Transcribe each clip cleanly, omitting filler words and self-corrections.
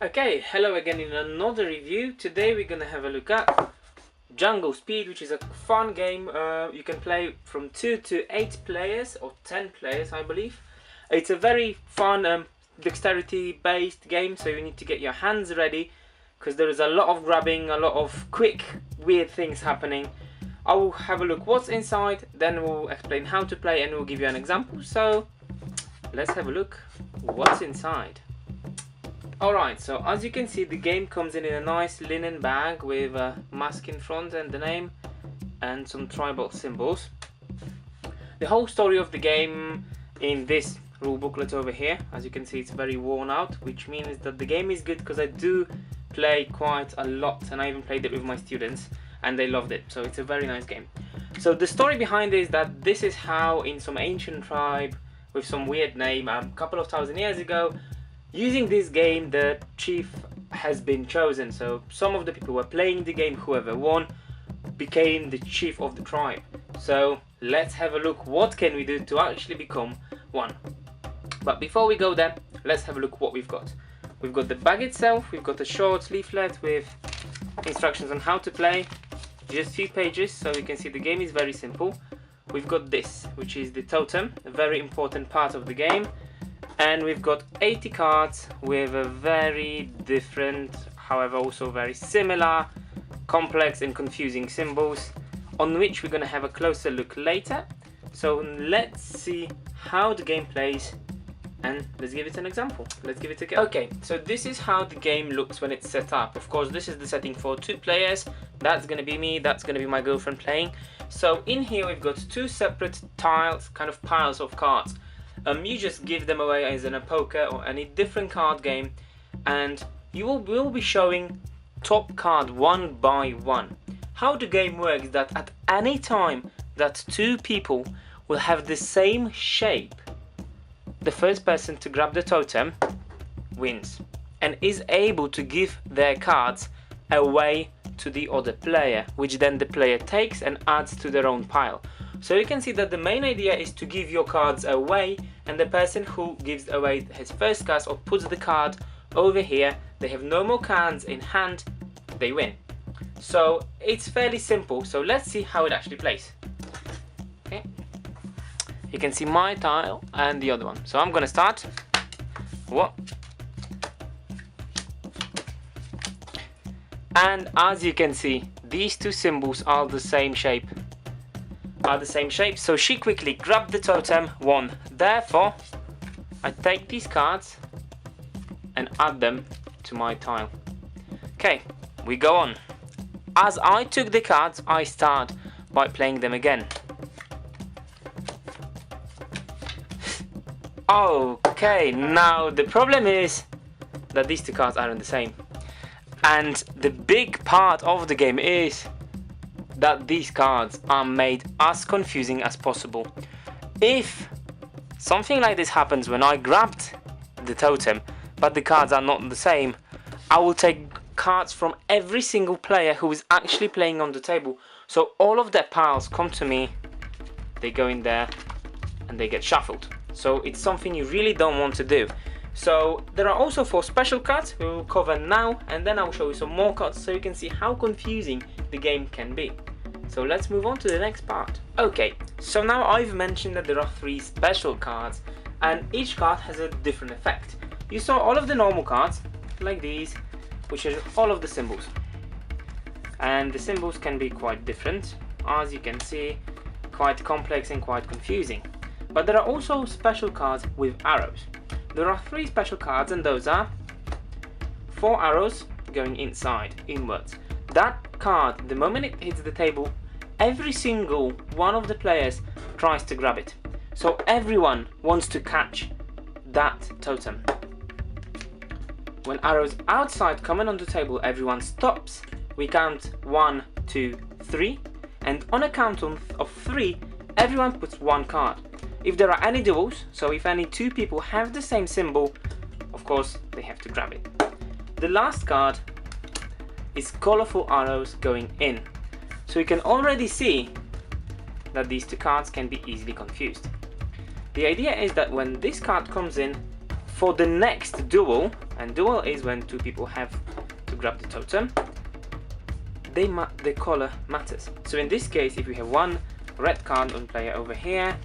Okay, hello again in another review. Today we're gonna have a look at Jungle Speed, which is a fun game. You can play from 2 to 8 players or 10 players, I believe. It's a very fun dexterity based game, so you need to get your hands ready because there is a lot of grabbing, a lot of quick weird things happening. I will have a look what's inside, then we'll explain how to play and we'll give you an example. So let's have a look what's inside. Alright, so as you can see, the game comes in a nice linen bag with a mask in front and the name and some tribal symbols. The whole story of the game in this rule booklet over here, as you can see, it's very worn out, which means that the game is good because I do play quite a lot and I even played it with my students and they loved it, so it's a very nice game. So the story behind it is that this is how in some ancient tribe with some weird name a couple of thousand years ago, using this game, the chief has been chosen. So some of the people who were playing the game, whoever won, became the chief of the tribe. So let's have a look what can we do to actually become one. But before we go there, let's have a look what we've got. We've got the bag itself, we've got a short leaflet with instructions on how to play, just 2 pages, so you can see the game is very simple. We've got this, which is the totem, a very important part of the game. And we've got 80 cards with a very different, however also very similar, complex and confusing symbols, on which we're going to have a closer look later. So let's see how the game plays and let's give it an example. Let's give it a go. Okay, so this is how the game looks when it's set up. Of course, this is the setting for 2 players. That's going to be me, that's going to be my girlfriend playing. So in here we've got 2 separate tiles, kind of piles of cards. You just give them away as in a poker or any different card game, and will be showing top card one by one. How the game works is that at any time that 2 people will have the same shape, the first person to grab the totem wins and is able to give their cards away to the other player, which then the player takes and adds to their own pile. So you can see that the main idea is to give your cards away, and the person who gives away his first card or puts the card over here, they have no more cards in hand, they win. So it's fairly simple, so let's see how it actually plays. Okay. You can see my tile and the other one. So I'm gonna start. What? And as you can see, these 2 symbols are the same shape. So she quickly grabbed the totem, won. Therefore, I take these cards and add them to my tile. Okay, we go on. As I took the cards, I start by playing them again. Okay, now the problem is that these 2 cards aren't the same. And the big part of the game is that these cards are made as confusing as possible. If something like this happens when I grabbed the totem, but the cards are not the same, I will take cards from every single player who is actually playing on the table. So all of their piles come to me, they go in there, and they get shuffled. So it's something you really don't want to do. So there are also 4 special cards we will cover now, and then I will show you some more cards so you can see how confusing the game can be. So let's move on to the next part. Okay, so now I've mentioned that there are 3 special cards and each card has a different effect. You saw all of the normal cards, like these, which are all of the symbols. And the symbols can be quite different, as you can see, quite complex and quite confusing. But there are also special cards with arrows. There are 3 special cards, and those are 4 arrows going inside, inwards. That card, the moment it hits the table, every single one of the players tries to grab it. So everyone wants to catch that totem. When arrows outside coming on the table, everyone stops. We count 1, 2, 3, and on a count of 3, everyone puts 1 card. If there are any duels, so if any 2 people have the same symbol, of course they have to grab it. The last card is colorful arrows going in. So you can already see that these 2 cards can be easily confused. The idea is that when this card comes in, for the next duel, and duel is when two people have to grab the totem, the color matters. So in this case, if we have one red card on player over here,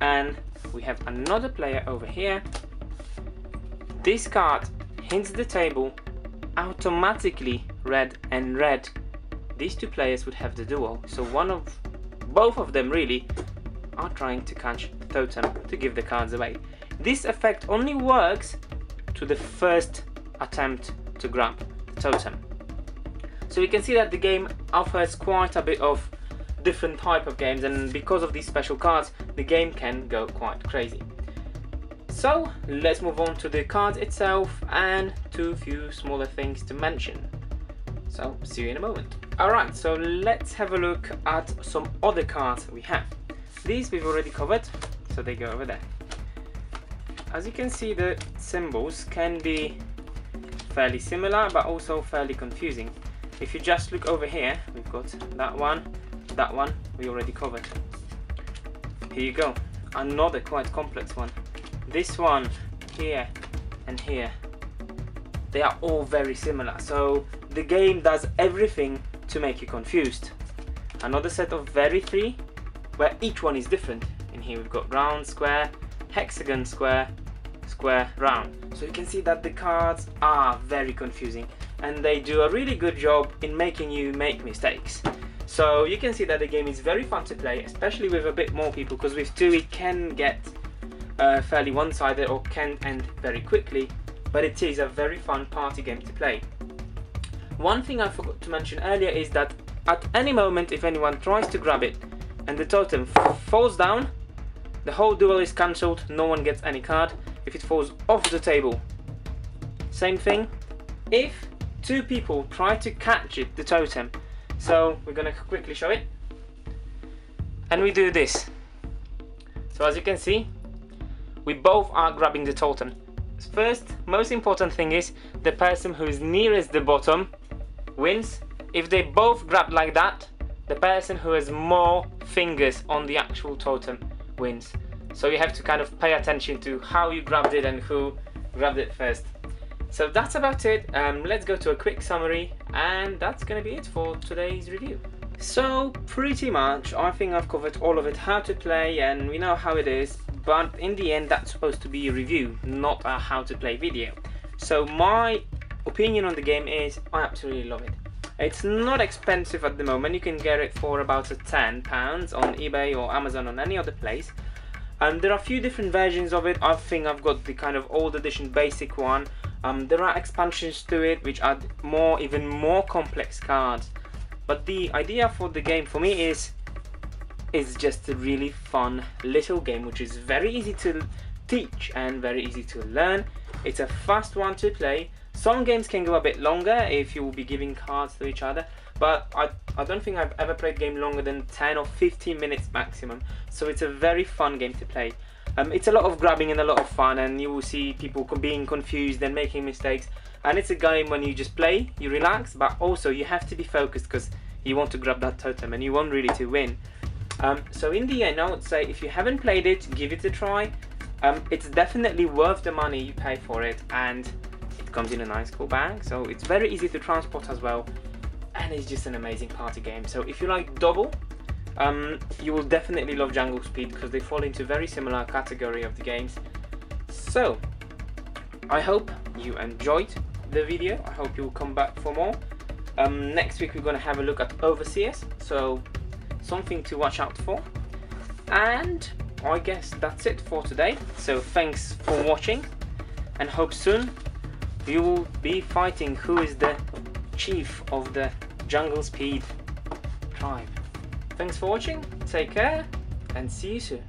and we have another player over here, this card hits the table, automatically red and red. These two players would have the duel. So both of them really are trying to catch the totem to give the cards away. This effect only works to the first attempt to grab the totem. So you can see that the game offers quite a bit of different type of games, and because of these special cards, the game can go quite crazy. So let's move on to the cards itself and to a few smaller things to mention. So see you in a moment. Alright, so let's have a look at some other cards we have. These we've already covered, so they go over there. As you can see, the symbols can be fairly similar but also fairly confusing. If you just look over here, we've got that one we already covered. Here you go, another quite complex one. This one here and here, they are all very similar, so the game does everything to make you confused. Another set of very three where each one is different. In here we've got round, square, hexagon, square, square, round. So you can see that the cards are very confusing, and they do a really good job in making you make mistakes. So you can see that the game is very fun to play, especially with a bit more people, because with two it can get fairly one-sided or can end very quickly, but it is a very fun party game to play. One thing I forgot to mention earlier is that at any moment, if anyone tries to grab it and the totem falls down, the whole duel is cancelled, no one gets any card. If it falls off the table, same thing. If two people try to catch it, the totem, so we're gonna quickly show it, and we do this. So as you can see, we both are grabbing the totem. First, most important thing is the person who is nearest the bottom wins. If they both grab like that, the person who has more fingers on the actual totem wins. So you have to kind of pay attention to how you grabbed it and who grabbed it first. So that's about it. Let's go to a quick summary, and that's gonna be it for today's review. So pretty much I think I've covered all of it, how to play, and we know how it is, but in the end that's supposed to be a review, not a how to play video. So my opinion on the game is I absolutely love it. It's not expensive at the moment. You can get it for about £10 on eBay or Amazon or any other place. And there are a few different versions of it. I think I've got the kind of old edition basic one. There are expansions to it which add even more complex cards. But the idea for the game for me is just a really fun little game which is very easy to teach and very easy to learn. It's a fast one to play. Some games can go a bit longer if you will be giving cards to each other, but I don't think I've ever played a game longer than 10 or 15 minutes maximum. So it's a very fun game to play. It's a lot of grabbing and a lot of fun, and you will see people being confused and making mistakes. And it's a game when you just play, you relax, but also you have to be focused because you want to grab that totem and you want really to win. So in the end, I would say if you haven't played it, give it a try. It's definitely worth the money you pay for it, and it comes in a nice cool bag, so it's very easy to transport as well, and it's just an amazing party game. So if you like double, you will definitely love Jungle Speed because they fall into very similar category of the games. So I hope you enjoyed the video. I hope you'll come back for more. Next week we're going to have a look at Overseers, so something to watch out for. And I guess that's it for today. So thanks for watching, and hope soon you will be fighting who is the chief of the Jungle Speed tribe. Thanks for watching, take care, and see you soon.